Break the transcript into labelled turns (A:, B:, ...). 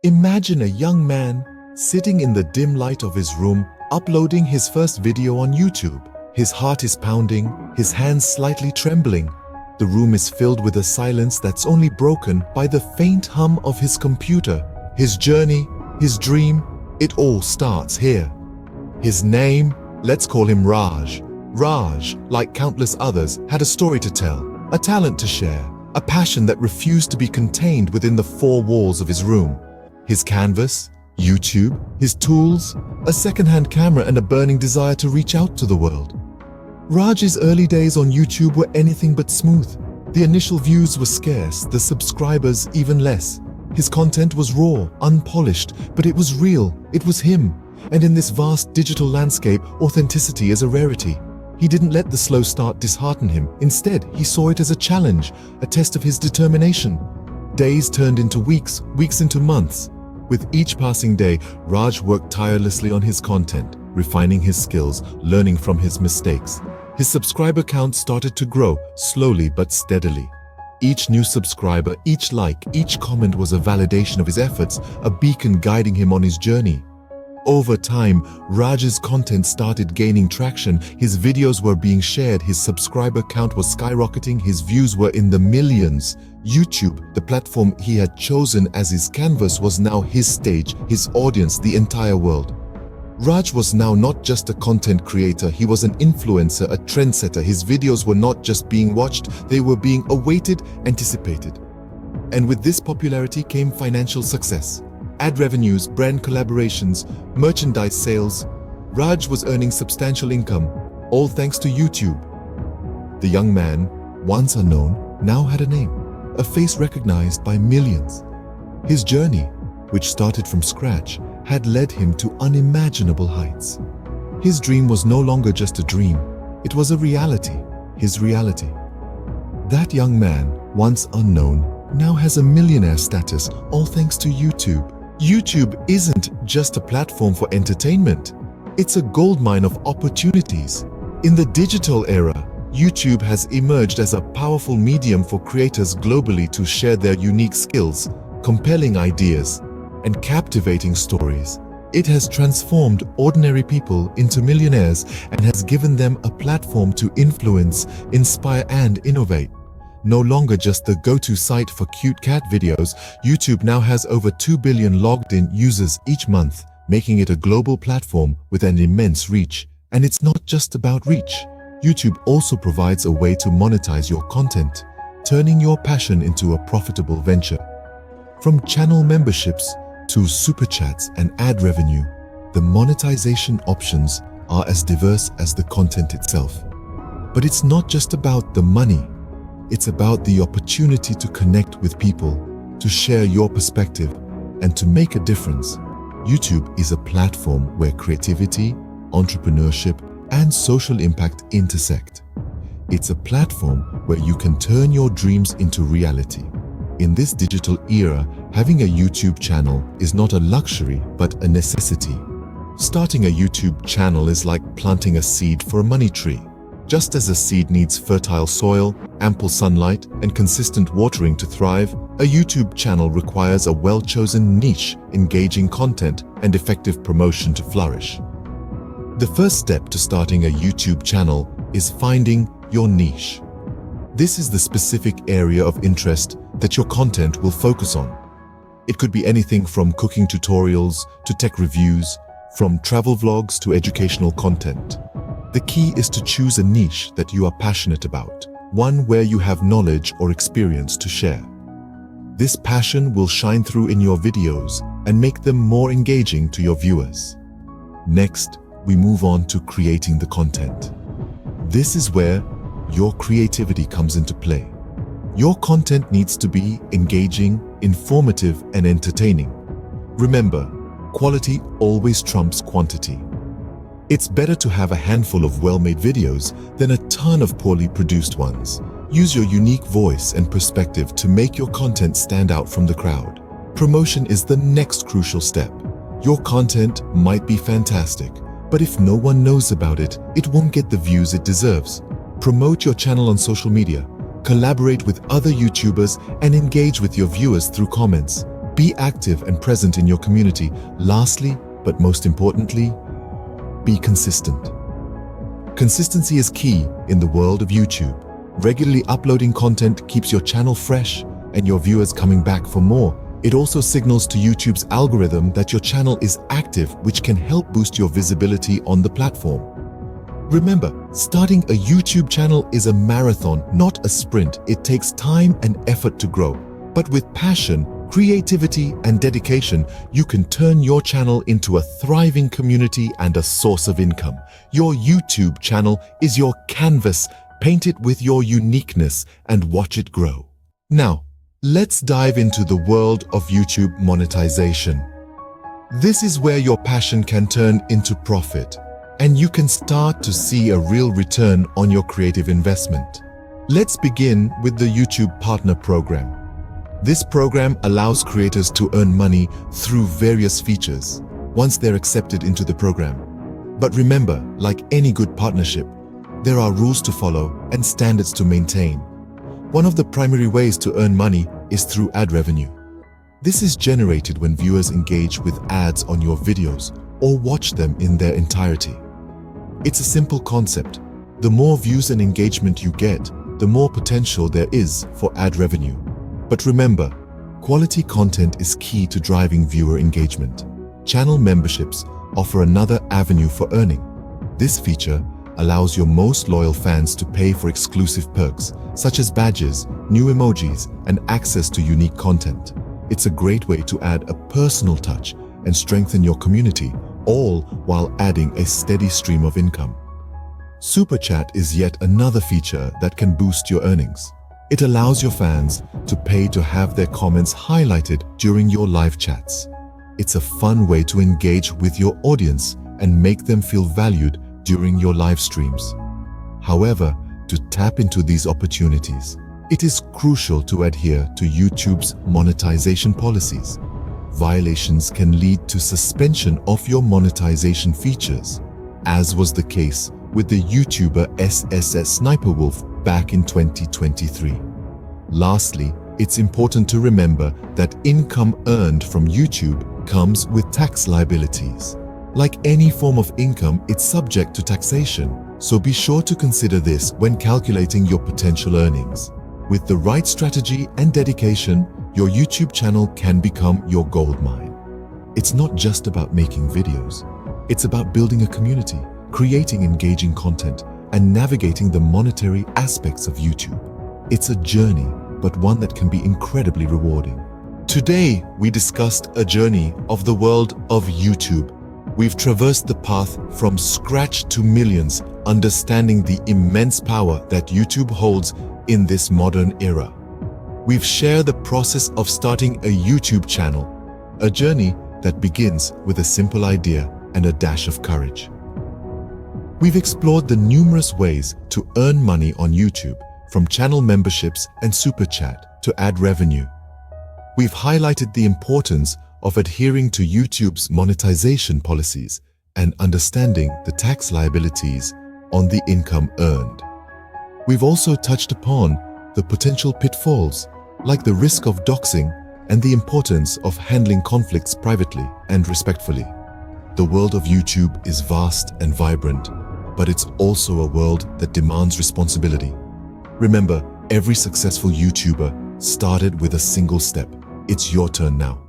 A: Imagine a young man sitting in the dim light of his room, uploading his first video on YouTube. His heart is pounding, his hands slightly trembling. The room is filled with a silence that's only broken by the faint hum of his computer. His journey, his dream, it all starts here. His name, let's call him Raj. Raj, like countless others, had a story to tell, a talent to share, a passion that refused to be contained within the four walls of his room. His canvas, YouTube, his tools, a second-hand camera, and a burning desire to reach out to the world. Raj's early days on YouTube were anything but smooth. The initial views were scarce, the subscribers even less. His content was raw, unpolished, but it was real, it was him. And in this vast digital landscape, authenticity is a rarity. He didn't let the slow start dishearten him. Instead, he saw it as a challenge, a test of his determination. Days turned into weeks, weeks into months. With each passing day, Raj worked tirelessly on his content, refining his skills, learning from his mistakes. His subscriber count started to grow, slowly but steadily. Each new subscriber, each like, each comment was a validation of his efforts, a beacon guiding him on his journey. Over time, Raj's content started gaining traction. His videos were being shared, his subscriber count was skyrocketing, his views were in the millions. YouTube, the platform he had chosen as his canvas, was now his stage, his audience, the entire world. Raj was now not just a content creator, he was an influencer, a trendsetter. His videos were not just being watched, they were being awaited, anticipated. And with this popularity came financial success. Ad revenues, brand collaborations, merchandise sales. Raj was earning substantial income, all thanks to YouTube. The young man, once unknown, now had a name, a face recognized by millions. His journey, which started from scratch, had led him to unimaginable heights. His dream was no longer just a dream, it was a reality, his reality. That young man, once unknown, now has a millionaire status, all thanks to YouTube. YouTube isn't just a platform for entertainment. It's a goldmine of opportunities. In the digital era, YouTube has emerged as a powerful medium for creators globally to share their unique skills, compelling ideas, and captivating stories. It has transformed ordinary people into millionaires and has given them a platform to influence, inspire, and innovate. No longer just the go-to site for cute cat videos, YouTube now has over 2 billion logged-in users each month, making it a global platform with an immense reach. And it's not just about reach. YouTube also provides a way to monetize your content, turning your passion into a profitable venture. From channel memberships to super chats and ad revenue, the monetization options are as diverse as the content itself. But it's not just about the money. It's about the opportunity to connect with people, to share your perspective, and to make a difference. YouTube is a platform where creativity, entrepreneurship, and social impact intersect. It's a platform where you can turn your dreams into reality. In this digital era, having a YouTube channel is not a luxury, but a necessity. Starting a YouTube channel is like planting a seed for a money tree. Just as a seed needs fertile soil, ample sunlight, and consistent watering to thrive, a YouTube channel requires a well-chosen niche, engaging content, and effective promotion to flourish. The first step to starting a YouTube channel is finding your niche. This is the specific area of interest that your content will focus on. It could be anything from cooking tutorials to tech reviews, from travel vlogs to educational content. The key is to choose a niche that you are passionate about, one where you have knowledge or experience to share. This passion will shine through in your videos and make them more engaging to your viewers. Next, we move on to creating the content. This is where your creativity comes into play. Your content needs to be engaging, informative, and entertaining. Remember, quality always trumps quantity. It's better to have a handful of well-made videos than a ton of poorly produced ones. Use your unique voice and perspective to make your content stand out from the crowd. Promotion is the next crucial step. Your content might be fantastic, but if no one knows about it, it won't get the views it deserves. Promote your channel on social media, collaborate with other YouTubers, and engage with your viewers through comments. Be active and present in your community. Lastly, but most importantly, be consistent. Consistency is key in the world of YouTube. Regularly uploading content keeps your channel fresh and your viewers coming back for more. It also signals to YouTube's algorithm that your channel is active, which can help boost your visibility on the platform. Remember, starting a YouTube channel is a marathon, not a sprint. It takes time and effort to grow. But with passion, creativity, and dedication, you can turn your channel into a thriving community and a source of income. Your YouTube channel is your canvas. Paint it with your uniqueness and watch it grow. Now, let's dive into the world of YouTube monetization. This is where your passion can turn into profit, and you can start to see a real return on your creative investment. Let's begin with the YouTube Partner Program. This program allows creators to earn money through various features once they're accepted into the program. But remember, like any good partnership, there are rules to follow and standards to maintain. One of the primary ways to earn money is through ad revenue. This is generated when viewers engage with ads on your videos or watch them in their entirety. It's a simple concept. The more views and engagement you get, the more potential there is for ad revenue. But remember, quality content is key to driving viewer engagement. Channel memberships offer another avenue for earning. This feature allows your most loyal fans to pay for exclusive perks, such as badges, new emojis, and access to unique content. It's a great way to add a personal touch and strengthen your community, all while adding a steady stream of income. Super Chat is yet another feature that can boost your earnings. It allows your fans to pay to have their comments highlighted during your live chats. It's a fun way to engage with your audience and make them feel valued during your live streams. However, to tap into these opportunities, it is crucial to adhere to YouTube's monetization policies. Violations can lead to suspension of your monetization features, as was the case with the YouTuber SSS Sniperwolf back in 2023. Lastly, it's important to remember that income earned from YouTube comes with tax liabilities. Like any form of income, it's subject to taxation, so be sure to consider this when calculating your potential earnings. With the right strategy and dedication, your YouTube channel can become your goldmine. It's not just about making videos. It's about building a community, creating engaging content, and navigating the monetary aspects of YouTube. It's a journey, but one that can be incredibly rewarding. Today, we discussed a journey of the world of YouTube. We've traversed the path from scratch to millions, understanding the immense power that YouTube holds in this modern era. We've shared the process of starting a YouTube channel, a journey that begins with a simple idea and a dash of courage. We've explored the numerous ways to earn money on YouTube, from channel memberships and Super Chat to ad revenue. We've highlighted the importance of adhering to YouTube's monetization policies and understanding the tax liabilities on the income earned. We've also touched upon the potential pitfalls, like the risk of doxing and the importance of handling conflicts privately and respectfully. The world of YouTube is vast and vibrant, but it's also a world that demands responsibility. Remember, every successful YouTuber started with a single step. It's your turn now.